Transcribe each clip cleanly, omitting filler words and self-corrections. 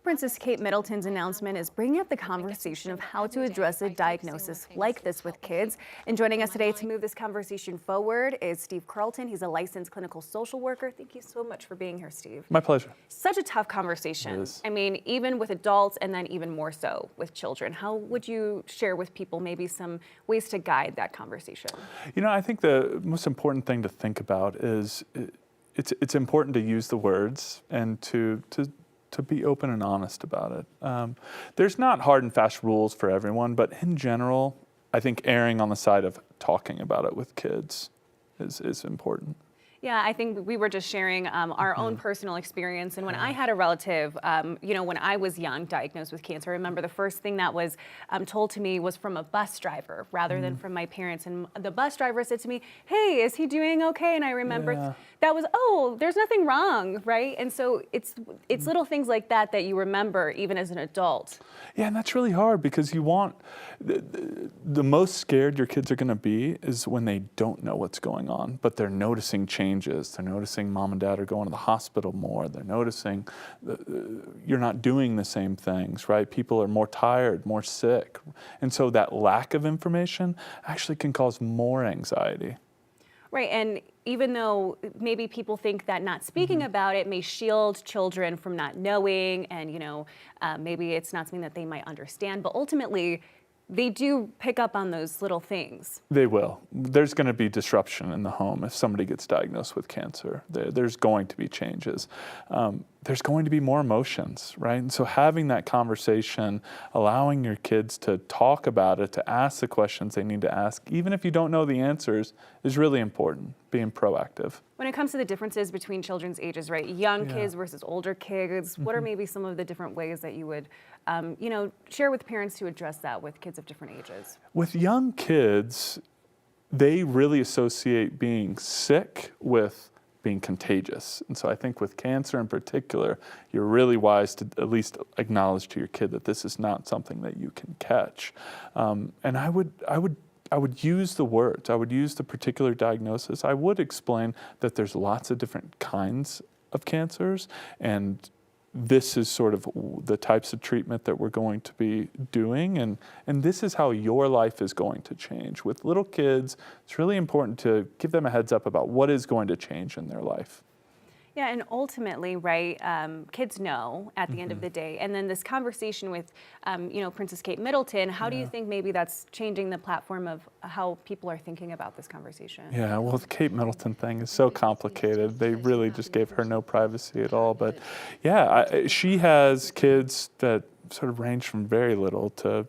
Princess Kate Middleton's announcement is bringing up the conversation of how to address a diagnosis like this with kids. And joining us today to move this conversation forward is Steve Carlton. He's a licensed clinical social worker. Thank you so much for being here, Steve. My pleasure. Such a tough conversation. I mean, even with adults and then even more so with children. How would you share with people maybe some ways to guide that conversation? You know, I think the most important thing to think about is it's important to use the words and to be open and honest about it. There's not hard and fast rules for everyone, but in general, I think erring on the side of talking about it with kids is important. Yeah, I think we were just sharing our own personal experience. And when I had a relative, when I was young, diagnosed with cancer, I remember the first thing that was told to me was from a bus driver rather than from my parents. And the bus driver said to me, "Hey, is he doing okay?" And I remember that was, "Oh, there's nothing wrong," right? And so it's little things like that that you remember even as an adult. Yeah, and that's really hard because you want, the most scared your kids are going to be is when they don't know what's going on, but they're noticing changes. They're noticing mom and dad are going to the hospital more. They're noticing you're not doing the same things, right? People are more tired, more sick. And so that lack of information actually can cause more anxiety. Right, and even though maybe people think that not speaking about it may shield children from not knowing, and maybe it's not something that they might understand, but ultimately they do pick up on those little things. They will. There's going to be disruption in the home if somebody gets diagnosed with cancer. There's going to be changes. There's going to be more emotions, right? And so having that conversation, allowing your kids to talk about it, to ask the questions they need to ask, even if you don't know the answers, is really important, being proactive. When it comes to the differences between children's ages, right? Young kids versus older kids, what are maybe some of the different ways that you would, share with parents to address that with kids of different ages? With young kids, they really associate being sick with being contagious. And so I think with cancer in particular, you're really wise to at least acknowledge to your kid that this is not something that you can catch. And I would use the words. I would use the particular diagnosis. I would explain that there's lots of different kinds of cancers, and this is sort of the types of treatment that we're going to be doing, and this is how your life is going to change. With little kids, it's really important to give them a heads up about what is going to change in their life. Yeah, and ultimately, right, kids know at the end of the day. And then this conversation with, Princess Kate Middleton, how do you think maybe that's changing the platform of how people are thinking about this conversation? Yeah, well, the Kate Middleton thing is so complicated. They really just gave her no privacy at all. But yeah, she has kids that sort of range from very little to,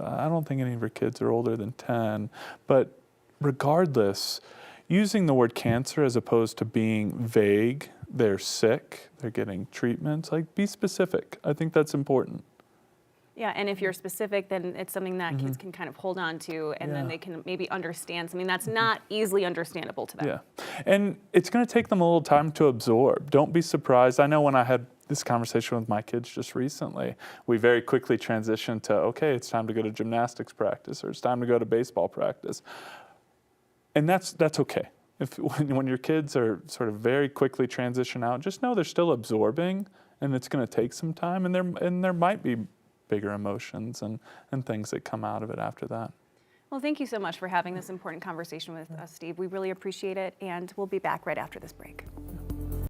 I don't think any of her kids are older than 10. But regardless, using the word cancer as opposed to being vague, they're sick, they're getting treatments, like be specific. I think that's important. Yeah, and if you're specific, then it's something that kids can kind of hold on to, and then they can maybe understand something that's not easily understandable to them. Yeah, and it's going to take them a little time to absorb. Don't be surprised. I know when I had this conversation with my kids just recently, we very quickly transitioned to, okay, it's time to go to gymnastics practice, or it's time to go to baseball practice. And that's okay. When your kids are sort of very quickly transition out, just know they're still absorbing, and it's going to take some time, and there might be bigger emotions and things that come out of it after that. Well, thank you so much for having this important conversation with us, Steve. We really appreciate it, and we'll be back right after this break.